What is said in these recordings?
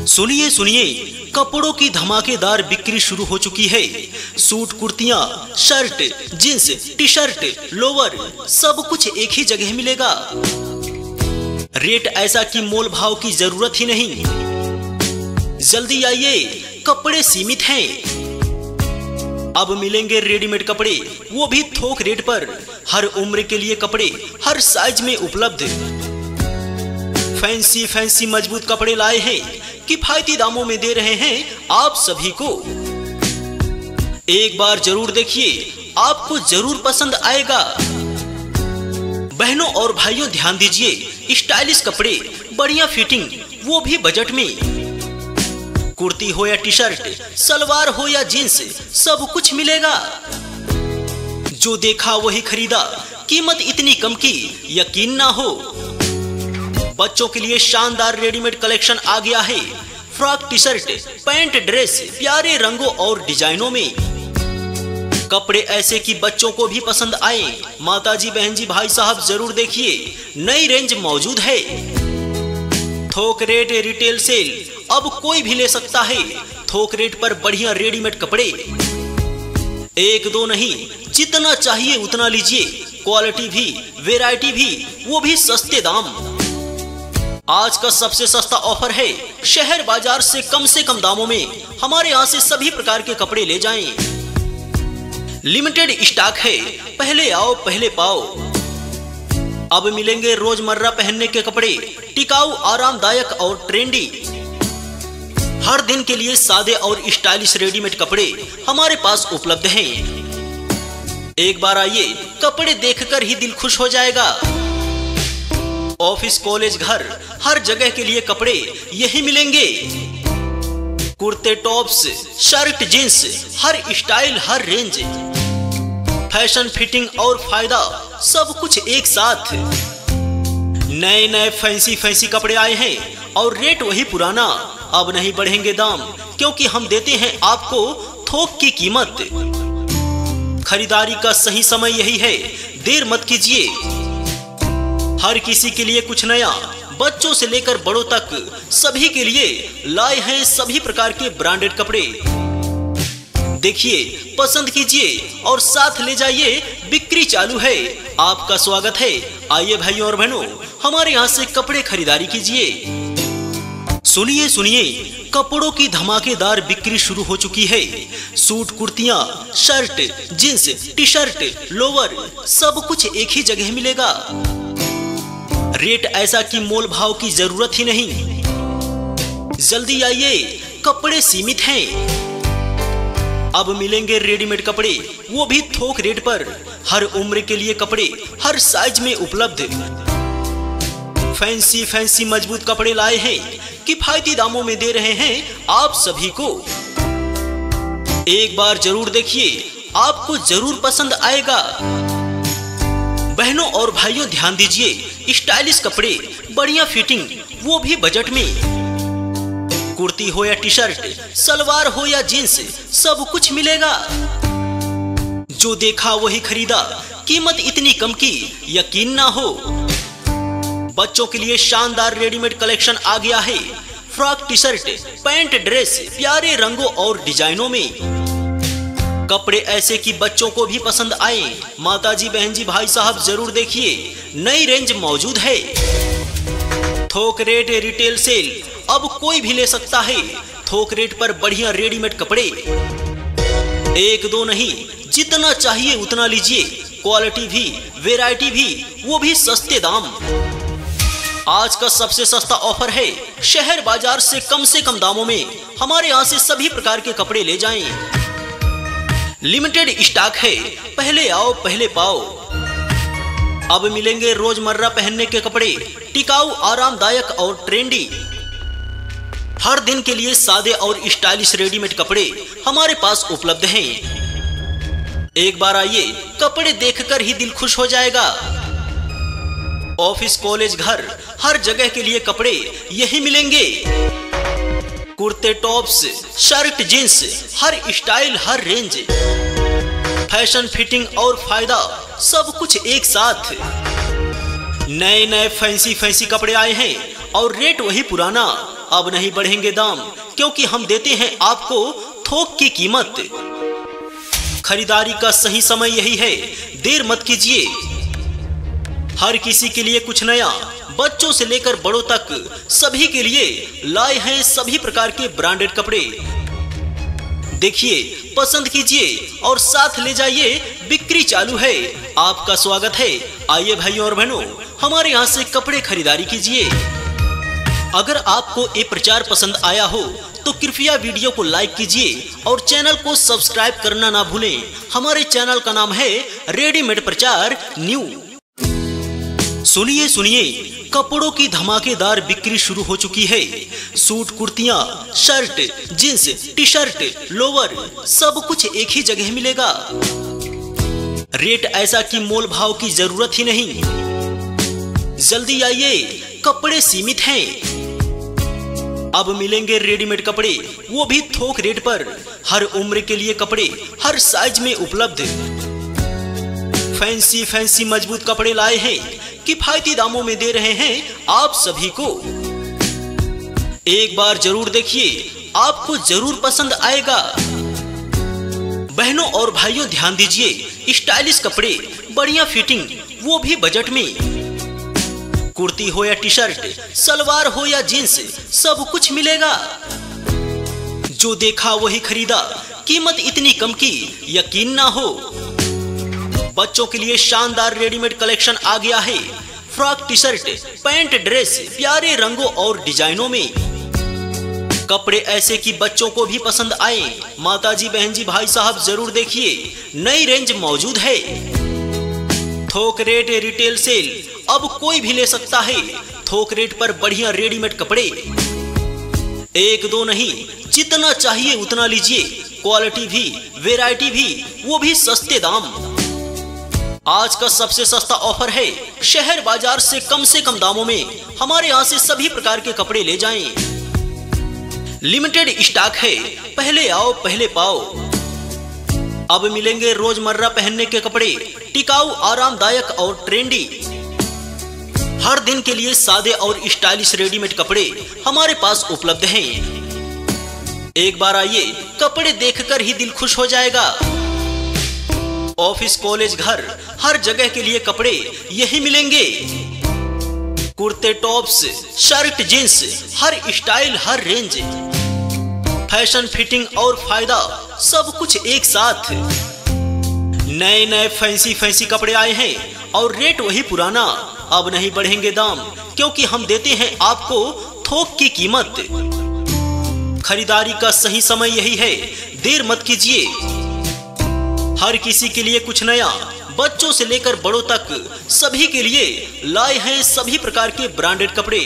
सुनिए सुनिए, कपड़ों की धमाकेदार बिक्री शुरू हो चुकी है। सूट, कुर्तियां, shirt, jeans, T shirt, lower सब कुछ एक ही जगह मिलेगा। रेट ऐसा कि मोल भाव की जरूरत ही नहीं। जल्दी आइए, कपड़े सीमित हैं। अब मिलेंगे रेडीमेड कपड़े, वो भी थोक रेट पर। हर उम्र के लिए कपड़े, हर साइज में उपलब्ध। फैंसी फैंसी मजबूत कपड़े लाए हैं, किफायती दामों में दे रहे हैं आप सभी को। एक बार जरूर देखिए, आपको जरूर पसंद आएगा। बहनों और भाइयों ध्यान दीजिए, स्टाइलिश कपड़े, बढ़िया फिटिंग, वो भी बजट में। कुर्ती हो या टी शर्ट, सलवार हो या जींस, सब कुछ मिलेगा। जो देखा वही खरीदा, कीमत इतनी कम की यकीन ना हो। बच्चों के लिए शानदार रेडीमेड कलेक्शन आ गया है। Frock, T shirt, pant, dress, प्यारे रंगों और डिजाइनों में। कपड़े ऐसे कि बच्चों को भी पसंद आए। माताजी, बहन जी, भाई साहब जरूर देखिए, नई रेंज मौजूद है। थोक रेट, रिटेल सेल, अब कोई भी ले सकता है। थोक रेट पर बढ़िया रेडीमेड कपड़े, एक दो नहीं, जितना चाहिए उतना लीजिए। क्वालिटी भी, वैरायटी भी, वो भी सस्ते दाम। आज का सबसे सस्ता ऑफर है। शहर बाजार से कम दामों में हमारे यहाँ से सभी प्रकार के कपड़े ले जाएं। लिमिटेड स्टॉक है, पहले आओ पहले पाओ। अब मिलेंगे रोजमर्रा पहनने के कपड़े, टिकाऊ, आरामदायक और ट्रेंडी। हर दिन के लिए सादे और स्टाइलिश रेडीमेड कपड़े हमारे पास उपलब्ध हैं। एक बार आइए, कपड़े देखकर ही दिल खुश हो जाएगा। ऑफिस, कॉलेज, घर, हर जगह के लिए कपड़े यही मिलेंगे। कुर्ते, टॉप्स, शर्ट, जींस, हर स्टाइल, हर रेंज, फैशन, फिटिंग और फायदा, सब कुछ एक साथ। नए नए फैंसी फैंसी कपड़े आए हैं और रेट वही पुराना। अब नहीं बढ़ेंगे दाम, क्योंकि हम देते हैं आपको थोक की कीमत। खरीदारी का सही समय यही है, देर मत कीजिए। हर किसी के लिए कुछ नया, बच्चों से लेकर बड़ों तक सभी के लिए लाए हैं सभी प्रकार के ब्रांडेड कपड़े। देखिए, पसंद कीजिए और साथ ले जाइए। बिक्री चालू है, आपका स्वागत है। आइए भाइयों और बहनों, हमारे यहाँ से कपड़े खरीदारी कीजिए। सुनिए सुनिए, कपड़ों की धमाकेदार बिक्री शुरू हो चुकी है। सूट, कुर्तियां, shirt, jeans, T shirt, lower सब कुछ एक ही जगह मिलेगा। रेट ऐसा कि मोल भाव की जरूरत ही नहीं। जल्दी आइए, कपड़े सीमित हैं। अब मिलेंगे रेडीमेड कपड़े, वो भी थोक रेट पर। हर उम्र के लिए कपड़े, हर साइज में उपलब्ध। फैंसी फैंसी मजबूत कपड़े लाए हैं, किफायती दामों में दे रहे हैं आप सभी को। एक बार जरूर देखिए, आपको जरूर पसंद आएगा। बहनों और भाइयों ध्यान दीजिए, स्टाइलिश कपड़े, बढ़िया फिटिंग, वो भी बजट में। कुर्ती हो या टी शर्ट, सलवार हो या जींस, सब कुछ मिलेगा। जो देखा वही खरीदा, कीमत इतनी कम की यकीन ना हो। बच्चों के लिए शानदार रेडीमेड कलेक्शन आ गया है। Frock, T shirt, pant, dress, प्यारे रंगों और डिजाइनों में। कपड़े ऐसे कि बच्चों को भी पसंद आए। माताजी, बहन जी, भाई साहब जरूर देखिए, नई रेंज मौजूद है। थोक रेट, रिटेल सेल, अब कोई भी ले सकता है। थोक रेट पर बढ़िया रेडीमेड कपड़े, एक दो नहीं, जितना चाहिए उतना लीजिए। क्वालिटी भी, वैरायटी भी, वो भी सस्ते दाम। आज का सबसे सस्ता ऑफर है। शहर बाजार से कम दामों में हमारे यहाँ से सभी प्रकार के कपड़े ले जाएं। लिमिटेड स्टॉक है, पहले आओ पहले पाओ। अब मिलेंगे रोजमर्रा पहनने के कपड़े, टिकाऊ, आरामदायक और ट्रेंडी। हर दिन के लिए सादे और स्टाइलिश रेडीमेड कपड़े हमारे पास उपलब्ध हैं। एक बार आइए, कपड़े देखकर ही दिल खुश हो जाएगा। ऑफिस, कॉलेज, घर, हर जगह के लिए कपड़े यही मिलेंगे। कुर्ते, टॉप्स, शर्ट, जींस, हर स्टाइल, हर रेंज, फैशन, फिटिंग और फायदा, सब कुछ एक साथ। नए नए फैंसी फैंसी कपड़े आए हैं और रेट वही पुराना। अब नहीं बढ़ेंगे दाम, क्योंकि हम देते हैं आपको थोक की कीमत। खरीदारी का सही समय यही है, देर मत कीजिए। हर किसी के लिए कुछ नया, बच्चों से लेकर बड़ों तक सभी के लिए लाए हैं सभी प्रकार के ब्रांडेड कपड़े। देखिए, पसंद कीजिए और साथ ले जाइए, बिक्री चालू है। आपका स्वागत है। आइए भाइयों और बहनों, हमारे यहाँ से कपड़े खरीदारी कीजिए। अगर आपको ये प्रचार पसंद आया हो तो कृपया वीडियो को लाइक कीजिए और चैनल को सब्सक्राइब करना ना भूलें। हमारे चैनल का नाम है रेडीमेड प्रचार न्यू। सुनिए सुनिए, कपड़ों की धमाकेदार बिक्री शुरू हो चुकी है। सूट, कुर्तियां, shirt, jeans, T shirt, lower, सब कुछ एक ही जगह मिलेगा। रेट ऐसा कि मोल भाव की जरूरत ही नहीं। जल्दी आइए, कपड़े सीमित हैं। अब मिलेंगे रेडीमेड कपड़े, वो भी थोक रेट पर। हर उम्र के लिए कपड़े हर साइज में उपलब्ध। फैंसी फैंसी मजबूत कपड़े लाए हैं, किफायती दामों में दे रहे हैं आप सभी को। एक बार जरूर देखिए, आपको जरूर पसंद आएगा। बहनों और भाइयों ध्यान दीजिए, स्टाइलिश कपड़े, बढ़िया फिटिंग, वो भी बजट में। कुर्ती हो या टी शर्ट, सलवार हो या जींस, सब कुछ मिलेगा। जो देखा वही खरीदा, कीमत इतनी कम की यकीन ना हो। बच्चों के लिए शानदार रेडीमेड कलेक्शन आ गया है। Frock, T shirt, pant, dress, प्यारे रंगों और डिजाइनों में। कपड़े ऐसे कि बच्चों को भी पसंद आए। माताजी, बहन जी, भाई साहब जरूर देखिए, नई रेंज मौजूद है। थोक रेट, रिटेल सेल, अब कोई भी ले सकता है। थोक रेट पर बढ़िया रेडीमेड कपड़े, एक दो नहीं, जितना चाहिए उतना लीजिए। क्वालिटी भी, वैरायटी भी, वो भी सस्ते दाम। आज का सबसे सस्ता ऑफर है, शहर बाजार से कम दामों में हमारे यहाँ से सभी प्रकार के कपड़े ले जाएं। लिमिटेड स्टॉक है, पहले आओ पहले पाओ। अब मिलेंगे रोजमर्रा पहनने के कपड़े, टिकाऊ, आरामदायक और ट्रेंडी। हर दिन के लिए सादे और स्टाइलिश रेडीमेड कपड़े हमारे पास उपलब्ध हैं। एक बार आइए, कपड़े देखकर ही दिल खुश हो जाएगा। ऑफिस, कॉलेज, घर, हर जगह के लिए कपड़े यही मिलेंगे। कुर्ते, टॉप्स, शर्ट, जींस, हर स्टाइल, हर रेंज, फैशन, फिटिंग और फायदा, सब कुछ एक साथ। नए नए फैंसी फैंसी कपड़े आए हैं और रेट वही पुराना। अब नहीं बढ़ेंगे दाम, क्योंकि हम देते हैं आपको थोक की कीमत। खरीदारी का सही समय यही है, देर मत कीजिए। हर किसी के लिए कुछ नया, बच्चों से लेकर बड़ों तक सभी के लिए लाए हैं सभी प्रकार के ब्रांडेड कपड़े।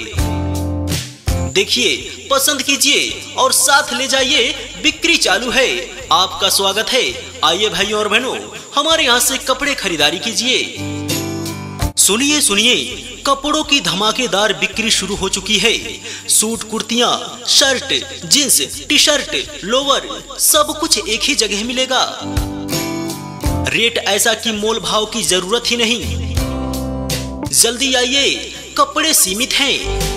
देखिए, पसंद कीजिए और साथ ले जाइए, बिक्री चालू है। आपका स्वागत है। आइए भाइयों और बहनों, हमारे यहाँ से कपड़े खरीदारी कीजिए। सुनिए सुनिए, कपड़ों की धमाकेदार बिक्री शुरू हो चुकी है। सूट, कुर्तियां, shirt, jeans, T shirt, lower, सब कुछ एक ही जगह मिलेगा। रेट ऐसा कि मोल भाव की जरूरत ही नहीं। जल्दी आइए, कपड़े सीमित हैं।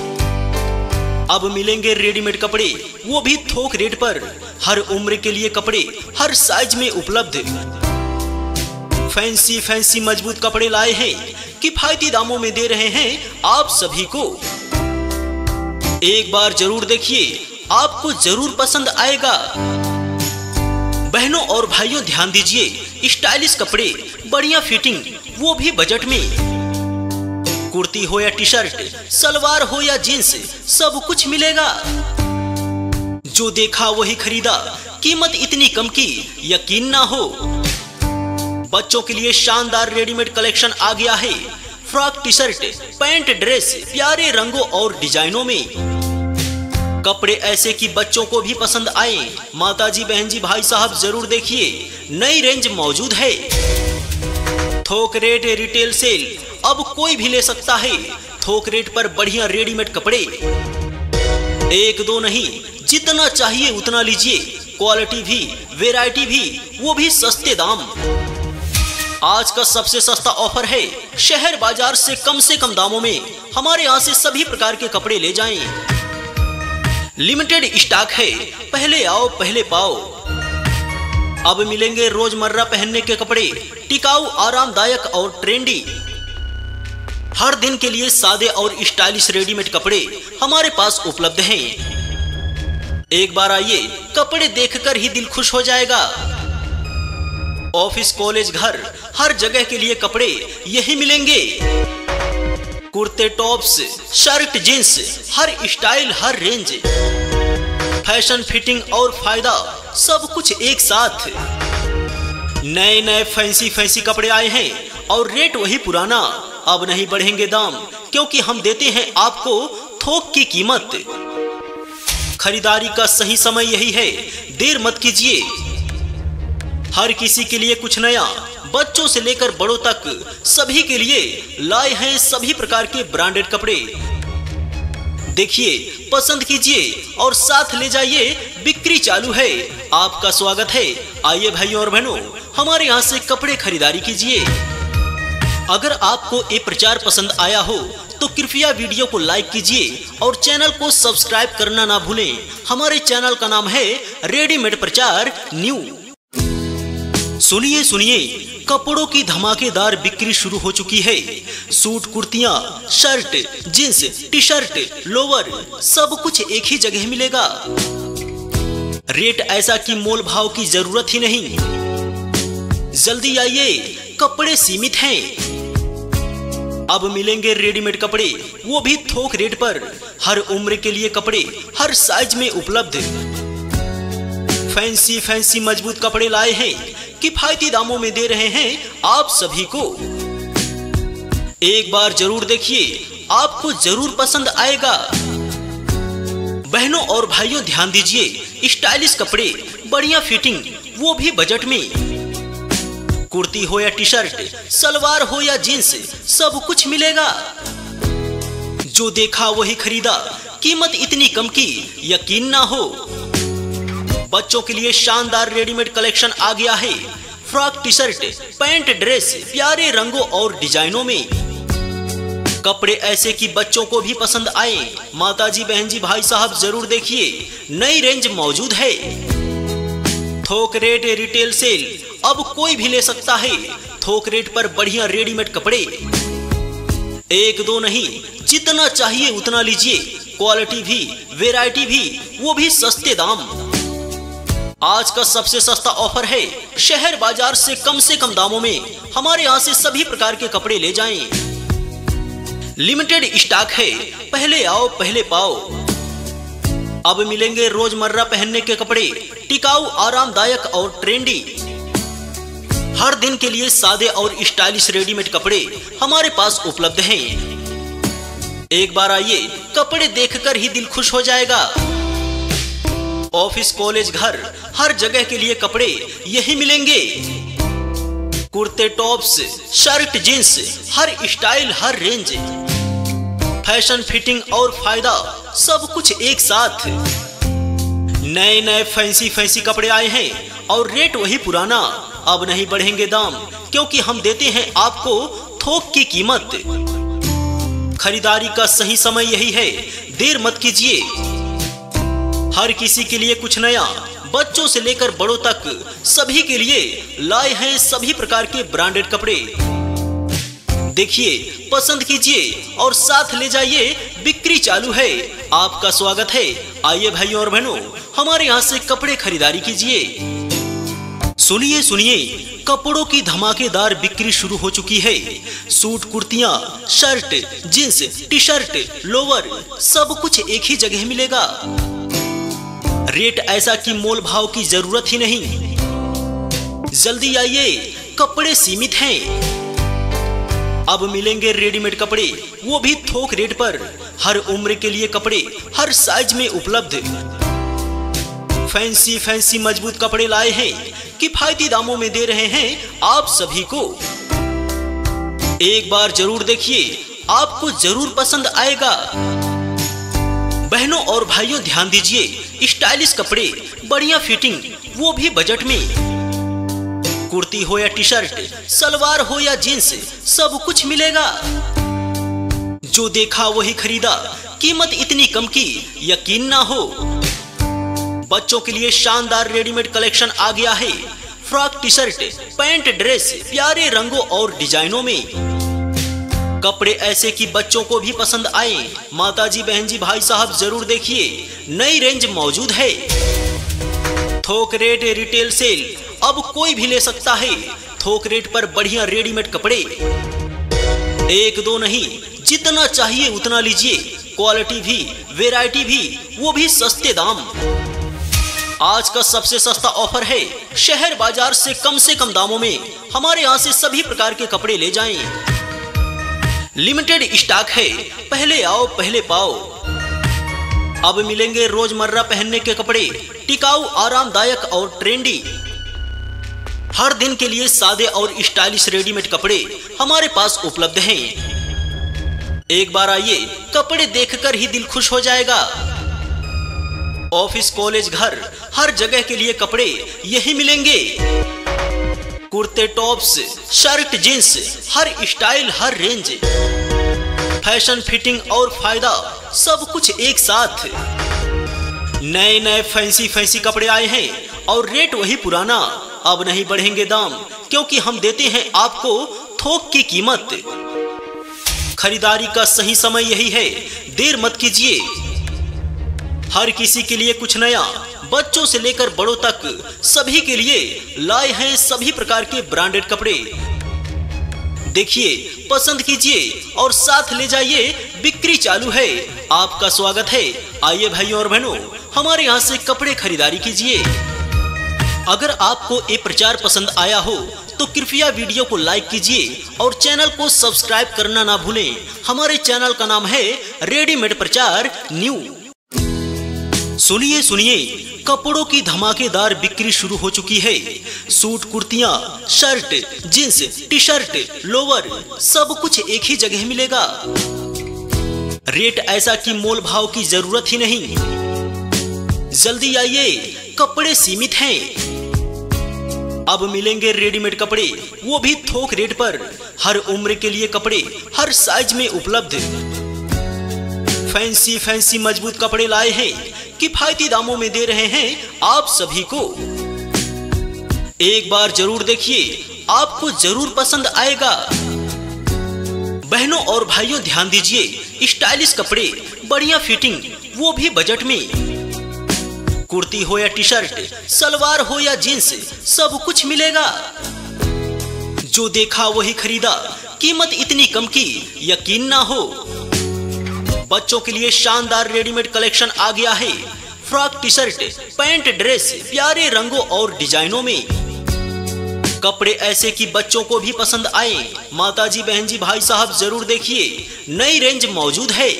अब मिलेंगे रेडीमेड कपड़े, वो भी थोक रेट पर। हर उम्र के लिए कपड़े हर साइज में उपलब्ध। फैंसी फैंसी मजबूत कपड़े लाए हैं, किफायती दामों में दे रहे हैं आप सभी को। एक बार जरूर देखिए, आपको जरूर पसंद आएगा। बहनों और भाइयों ध्यान दीजिए, स्टाइलिश कपड़े, बढ़िया फिटिंग, वो भी बजट में। कुर्ती हो या टी शर्ट, सलवार हो या जींस, सब कुछ मिलेगा। जो देखा वही खरीदा, कीमत इतनी कम की यकीन ना हो। बच्चों के लिए शानदार रेडीमेड कलेक्शन आ गया है। Frock, T shirt, pant, dress, प्यारे रंगों और डिजाइनों में। कपड़े ऐसे कि बच्चों को भी पसंद आए। माताजी, बहन जी, भाई साहब जरूर देखिए, नई रेंज मौजूद है। थोक रेट, रिटेल सेल, अब कोई भी ले सकता है। थोक रेट पर बढ़िया रेडीमेड कपड़े, एक दो नहीं, जितना चाहिए उतना लीजिए। क्वालिटी भी, वैरायटी भी, वो भी सस्ते दाम। आज का सबसे सस्ता ऑफर है, शहर बाजार से कम दामों में हमारे यहाँ से सभी प्रकार के कपड़े ले जाएं। लिमिटेड स्टॉक है, पहले आओ पहले पाओ। अब मिलेंगे रोजमर्रा पहनने के कपड़े, टिकाऊ, आरामदायक और ट्रेंडी। हर दिन के लिए सादे और स्टाइलिश रेडीमेड कपड़े हमारे पास उपलब्ध हैं। एक बार आइए, कपड़े देखकर ही दिल खुश हो जाएगा। ऑफिस, कॉलेज, घर, हर जगह के लिए कपड़े यही मिलेंगे। कुर्ते, टॉप्स, शर्ट, जींस, हर स्टाइल, हर रेंज, फैशन, फिटिंग और फायदा, सब कुछ एक साथ। नए नए फैंसी कपड़े आए हैं और रेट वही पुराना। अब नहीं बढ़ेंगे दाम, क्योंकि हम देते हैं आपको थोक की कीमत। खरीदारी का सही समय यही है, देर मत कीजिए। हर किसी के लिए कुछ नया, बच्चों से लेकर बड़ों तक सभी के लिए लाए हैं सभी प्रकार के ब्रांडेड कपड़े। देखिए, पसंद कीजिए और साथ ले जाइए, बिक्री चालू है। आपका स्वागत है। आइए भाइयों और बहनों, हमारे यहाँ से कपड़े खरीदारी कीजिए। अगर आपको ये प्रचार पसंद आया हो तो कृपया वीडियो को लाइक कीजिए और चैनल को सब्सक्राइब करना ना भूलें। हमारे चैनल का नाम है रेडीमेड प्रचार न्यू। सुनिए सुनिए, कपड़ों की धमाकेदार बिक्री शुरू हो चुकी है। सूट, कुर्तियां, shirt, jeans, T shirt, lower, सब कुछ एक ही जगह मिलेगा। रेट ऐसा कि मोल भाव की जरूरत ही नहीं। जल्दी आइए, कपड़े सीमित हैं। अब मिलेंगे रेडीमेड कपड़े, वो भी थोक रेट पर। हर उम्र के लिए कपड़े हर साइज में उपलब्ध। फैंसी मजबूत कपड़े लाए हैं, किफायती दामों में दे रहे हैं आप सभी को। एक बार जरूर देखिए, आपको जरूर पसंद आएगा। बहनों और भाइयों, ध्यान दीजिए, स्टाइलिश कपड़े, बढ़िया फिटिंग, वो भी बजट में। कुर्ती हो या टी शर्ट, सलवार हो या जींस, सब कुछ मिलेगा। जो देखा वही खरीदा, कीमत इतनी कम की यकीन ना हो। बच्चों के लिए शानदार रेडीमेड कलेक्शन आ गया है। Frock, T shirt, pant, dress, प्यारे रंगों और डिजाइनों में। कपड़े ऐसे कि बच्चों को भी पसंद आए। माताजी, बहन जी, भाई साहब, जरूर देखिए, नई रेंज मौजूद है। थोक रेट, रिटेल सेल, अब कोई भी ले सकता है। थोक रेट पर बढ़िया रेडीमेड कपड़े, एक दो नहीं, जितना चाहिए उतना लीजिए। क्वालिटी भी, वैरायटी भी, वो भी सस्ते दाम। आज का सबसे सस्ता ऑफर है। शहर बाजार से कम दामों में हमारे यहाँ से सभी प्रकार के कपड़े ले जाएं। लिमिटेड स्टॉक है, पहले आओ पहले पाओ। अब मिलेंगे रोजमर्रा पहनने के कपड़े, टिकाऊ, आरामदायक और ट्रेंडी। हर दिन के लिए सादे और स्टाइलिश रेडीमेड कपड़े हमारे पास उपलब्ध हैं। एक बार आइए, कपड़े देखकर ही दिल खुश हो जाएगा। ऑफिस, कॉलेज, घर, हर जगह के लिए कपड़े यही मिलेंगे। कुर्ते, टॉप्स, शर्ट, जींस, हर स्टाइल, हर रेंज, फैशन, फिटिंग और फायदा, सब कुछ एक साथ। नए नए फैंसी कपड़े आए हैं और रेट वही पुराना। अब नहीं बढ़ेंगे दाम, क्योंकि हम देते हैं आपको थोक की कीमत। खरीदारी का सही समय यही है, देर मत कीजिए। हर किसी के लिए कुछ नया, बच्चों से लेकर बड़ों तक सभी के लिए लाए हैं सभी प्रकार के ब्रांडेड कपड़े। देखिए, पसंद कीजिए और साथ ले जाइए, बिक्री चालू है। आपका स्वागत है। आइए भाइयों और बहनों, हमारे यहाँ से कपड़े खरीदारी कीजिए। सुनिए सुनिए, कपड़ों की धमाकेदार बिक्री शुरू हो चुकी है। सूट, कुर्तियां, shirt, jeans, T shirt, lower, सब कुछ एक ही जगह मिलेगा। रेट ऐसा कि मोल भाव की जरूरत ही नहीं। जल्दी आइए, कपड़े सीमित हैं। अब मिलेंगे रेडीमेड कपड़े, वो भी थोक रेट पर। हर उम्र के लिए कपड़े हर साइज में उपलब्ध। फैंसी मजबूत कपड़े लाए हैं, किफायती दामों में दे रहे हैं आप सभी को। एक बार जरूर देखिए, आपको जरूर पसंद आएगा। बहनों और भाइयों, ध्यान दीजिए, स्टाइलिश कपड़े, बढ़िया फिटिंग, वो भी बजट में। कुर्ती हो या टी शर्ट, सलवार हो या जींस, सब कुछ मिलेगा। जो देखा वही खरीदा, कीमत इतनी कम की यकीन ना हो। बच्चों के लिए शानदार रेडीमेड कलेक्शन आ गया है। Frock, T shirt, pant, dress प्यारे रंगों और डिजाइनों में। कपड़े ऐसे कि बच्चों को भी पसंद आए। माताजी, बहन जी, भाई साहब जरूर देखिए, नई रेंज मौजूद है। थोक रेट रिटेल सेल, अब कोई भी ले सकता है। थोक रेट पर बढ़िया रेडीमेड कपड़े, एक दो नहीं, जितना चाहिए उतना लीजिए। क्वालिटी भी, वैरायटी भी, वो भी सस्ते दाम। आज का सबसे सस्ता ऑफर है। शहर बाजार से कम दामों में हमारे यहाँ से सभी प्रकार के कपड़े ले जाएं। लिमिटेड स्टॉक है, पहले आओ पहले पाओ। अब मिलेंगे रोजमर्रा पहनने के कपड़े, टिकाऊ, आरामदायक और ट्रेंडी। हर दिन के लिए सादे और स्टाइलिश रेडीमेड कपड़े हमारे पास उपलब्ध हैं। एक बार आइए, कपड़े देखकर ही दिल खुश हो जाएगा। ऑफिस, कॉलेज, घर, हर जगह के लिए कपड़े यही मिलेंगे। कुर्ते, टॉप्स, शर्ट, जींस, हर स्टाइल, हर रेंज, फैशन, फिटिंग और फायदा, सब कुछ एक साथ। नए नए फैंसी कपड़े आए हैं और रेट वही पुराना। अब नहीं बढ़ेंगे दाम, क्योंकि हम देते हैं आपको थोक की कीमत। खरीदारी का सही समय यही है, देर मत कीजिए। हर किसी के लिए कुछ नया, बच्चों से लेकर बड़ों तक सभी के लिए लाए हैं सभी प्रकार के ब्रांडेड कपड़े। देखिए, पसंद कीजिए और साथ ले जाइए। बिक्री चालू है, आपका स्वागत है। आइए भाइयों और बहनों, हमारे यहाँ से कपड़े खरीदारी कीजिए। अगर आपको ये प्रचार पसंद आया हो तो कृपया वीडियो को लाइक कीजिए और चैनल को सब्सक्राइब करना ना भूलें। हमारे चैनल का नाम है रेडीमेड प्रचार न्यू। सुनिए सुनिए, कपड़ों की धमाकेदार बिक्री शुरू हो चुकी है। सूट, कुर्तियां, shirt, jeans, T shirt, lower, सब कुछ एक ही जगह मिलेगा। रेट ऐसा कि मोल भाव की जरूरत ही नहीं। जल्दी आइए, कपड़े सीमित हैं। अब मिलेंगे रेडीमेड कपड़े, वो भी थोक रेट पर। हर उम्र के लिए कपड़े हर साइज में उपलब्ध। फैंसी मजबूत कपड़े लाए हैं, किफायती दामों में दे रहे हैं आप सभी को। एक बार जरूर देखिए, आपको जरूर पसंद आएगा। बहनों और भाइयों ध्यान दीजिए, स्टाइलिश कपड़े, बढ़िया फिटिंग, वो भी बजट में। कुर्ती हो या टी शर्ट, सलवार हो या जींस, सब कुछ मिलेगा। जो देखा वही खरीदा, कीमत इतनी कम की यकीन ना हो। बच्चों के लिए शानदार रेडीमेड कलेक्शन आ गया है। Frock, T shirt, pant, dress प्यारे रंगों और डिजाइनों में। कपड़े ऐसे कि बच्चों को भी पसंद आए। माताजी, बहन जी, भाई साहब जरूर देखिए, नई रेंज मौजूद है।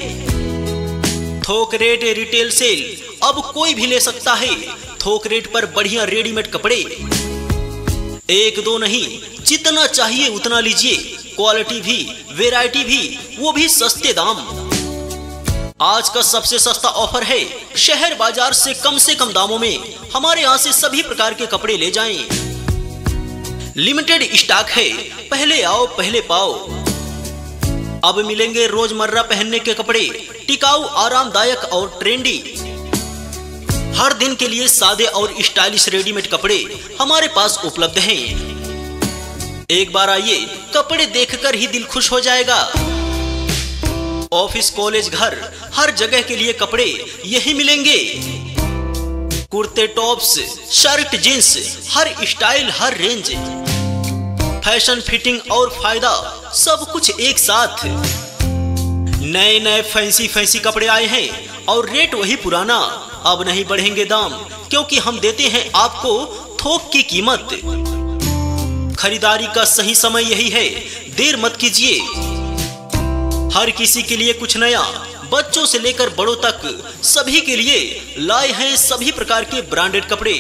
थोक रेट रिटेल सेल, अब कोई भी ले सकता है। थोक रेट पर बढ़िया रेडीमेड कपड़े, एक दो नहीं, जितना चाहिए उतना लीजिए। क्वालिटी भी, वैरायटी भी, वो भी सस्ते दाम। आज का सबसे सस्ता ऑफर है। शहर बाजार से कम दामों में हमारे यहाँ से सभी प्रकार के कपड़े ले जाएं। लिमिटेड स्टॉक है, पहले आओ पहले पाओ। अब मिलेंगे रोजमर्रा पहनने के कपड़े, टिकाऊ, आरामदायक और ट्रेंडी। हर दिन के लिए सादे और स्टाइलिश रेडीमेड कपड़े हमारे पास उपलब्ध हैं। एक बार आइए, कपड़े देखकर ही दिल खुश हो जाएगा। ऑफिस, कॉलेज, घर, हर जगह के लिए कपड़े यही मिलेंगे। कुर्ते, टॉप्स, शर्ट, जींस, हर स्टाइल, हर रेंज, फैशन, फिटिंग और फायदा, सब कुछ एक साथ। नए नए फैंसी कपड़े आए हैं और रेट वही पुराना। अब नहीं बढ़ेंगे दाम, क्योंकि हम देते हैं आपको थोक की कीमत। खरीदारी का सही समय यही है, देर मत कीजिए। हर किसी के लिए कुछ नया, बच्चों से लेकर बड़ों तक सभी के लिए लाए हैं सभी प्रकार के ब्रांडेड कपड़े।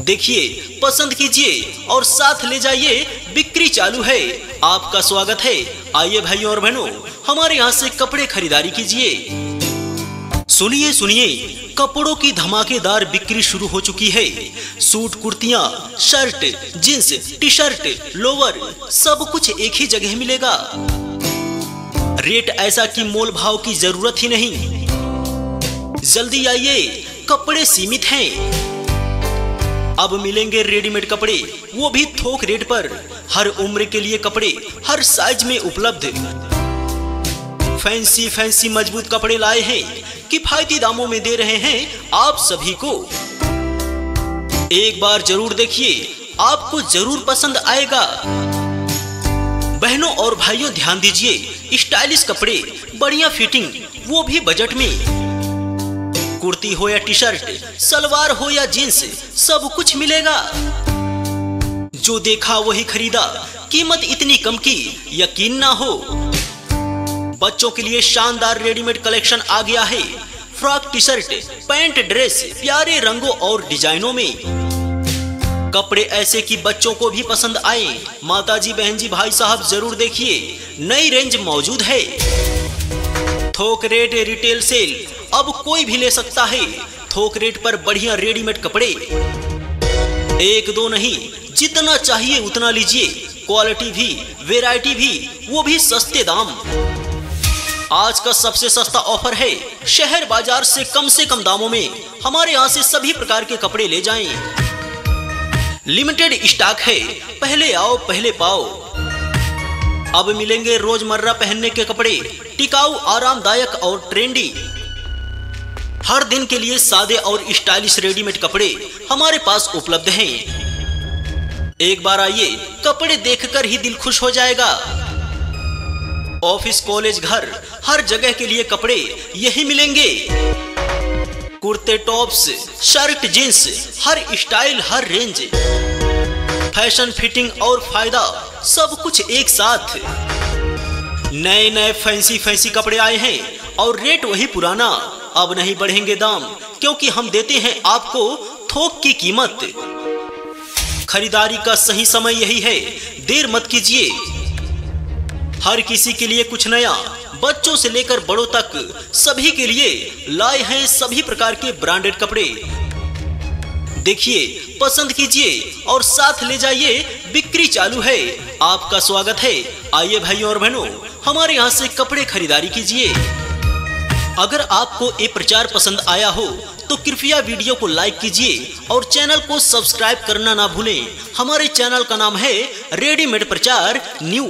देखिए, पसंद कीजिए और साथ ले जाइए। बिक्री चालू है, आपका स्वागत है। आइए भाइयों और बहनों, हमारे यहाँ से कपड़े खरीदारी कीजिए। सुनिए सुनिए, कपड़ों की धमाकेदार बिक्री शुरू हो चुकी है। सूट, कुर्तियां, shirt, jeans, T shirt, lower, सब कुछ एक ही जगह मिलेगा। रेट ऐसा कि मोल भाव की जरूरत ही नहीं। जल्दी आइए, कपड़े सीमित हैं। अब मिलेंगे रेडीमेड कपड़े, वो भी थोक रेट पर। हर उम्र के लिए कपड़े हर साइज में उपलब्ध। फैंसी फैंसी मजबूत कपड़े लाए हैं, किफायती दामों में दे रहे हैं आप सभी को। एक बार जरूर देखिए, आपको जरूर पसंद आएगा। बहनों और भाइयों ध्यान दीजिए, स्टाइलिश कपड़े, बढ़िया फिटिंग, वो भी बजट में। कुर्ती हो या टी शर्ट, सलवार हो या जींस, सब कुछ मिलेगा। जो देखा वही खरीदा, कीमत इतनी कम की यकीन ना हो। बच्चों के लिए शानदार रेडीमेड कलेक्शन आ गया है। Frock, T shirt, pant, dress, प्यारे रंगों और डिजाइनों में। कपड़े ऐसे कि बच्चों को भी पसंद आए। माताजी, बहन जी, भाई साहब जरूर देखिए, नई रेंज मौजूद है। थोक रेट रिटेल सेल, अब कोई भी ले सकता है। थोक रेट पर बढ़िया रेडीमेड कपड़े, एक दो नहीं, जितना चाहिए उतना लीजिए। क्वालिटी भी, वैरायटी भी, वो भी सस्ते दाम। आज का सबसे सस्ता ऑफर है, शहर बाजार से कम दामों में हमारे यहाँ से सभी प्रकार के कपड़े ले जाएं। लिमिटेड स्टॉक है, पहले आओ पहले पाओ। अब मिलेंगे रोजमर्रा पहनने के कपड़े, टिकाऊ, आरामदायक और ट्रेंडी। हर दिन के लिए सादे और स्टाइलिश रेडीमेड कपड़े हमारे पास उपलब्ध हैं। एक बार आइए, कपड़े देखकर ही दिल खुश हो जाएगा। ऑफिस, कॉलेज, घर, हर जगह के लिए कपड़े यही मिलेंगे। कुर्ते, टॉप्स, शर्ट, जींस, हर स्टाइल, हर रेंज, फैशन, फिटिंग और फायदा, सब कुछ एक साथ। नए नए फैंसी फैंसी कपड़े आए हैं और रेट वही पुराना। अब नहीं बढ़ेंगे दाम, क्योंकि हम देते हैं आपको थोक की कीमत। खरीदारी का सही समय यही है, देर मत कीजिए। हर किसी के लिए कुछ नया, बच्चों से लेकर बड़ों तक सभी के लिए लाए हैं सभी प्रकार के ब्रांडेड कपड़े। देखिए, पसंद कीजिए और साथ ले जाइए, बिक्री चालू है। आपका स्वागत है। आइए भाइयों और बहनों, हमारे यहाँ से कपड़े खरीदारी कीजिए। अगर आपको ये प्रचार पसंद आया हो तो कृपया वीडियो को लाइक कीजिए और चैनल को सब्सक्राइब करना ना भूलें। हमारे चैनल का नाम है रेडीमेड प्रचार न्यू।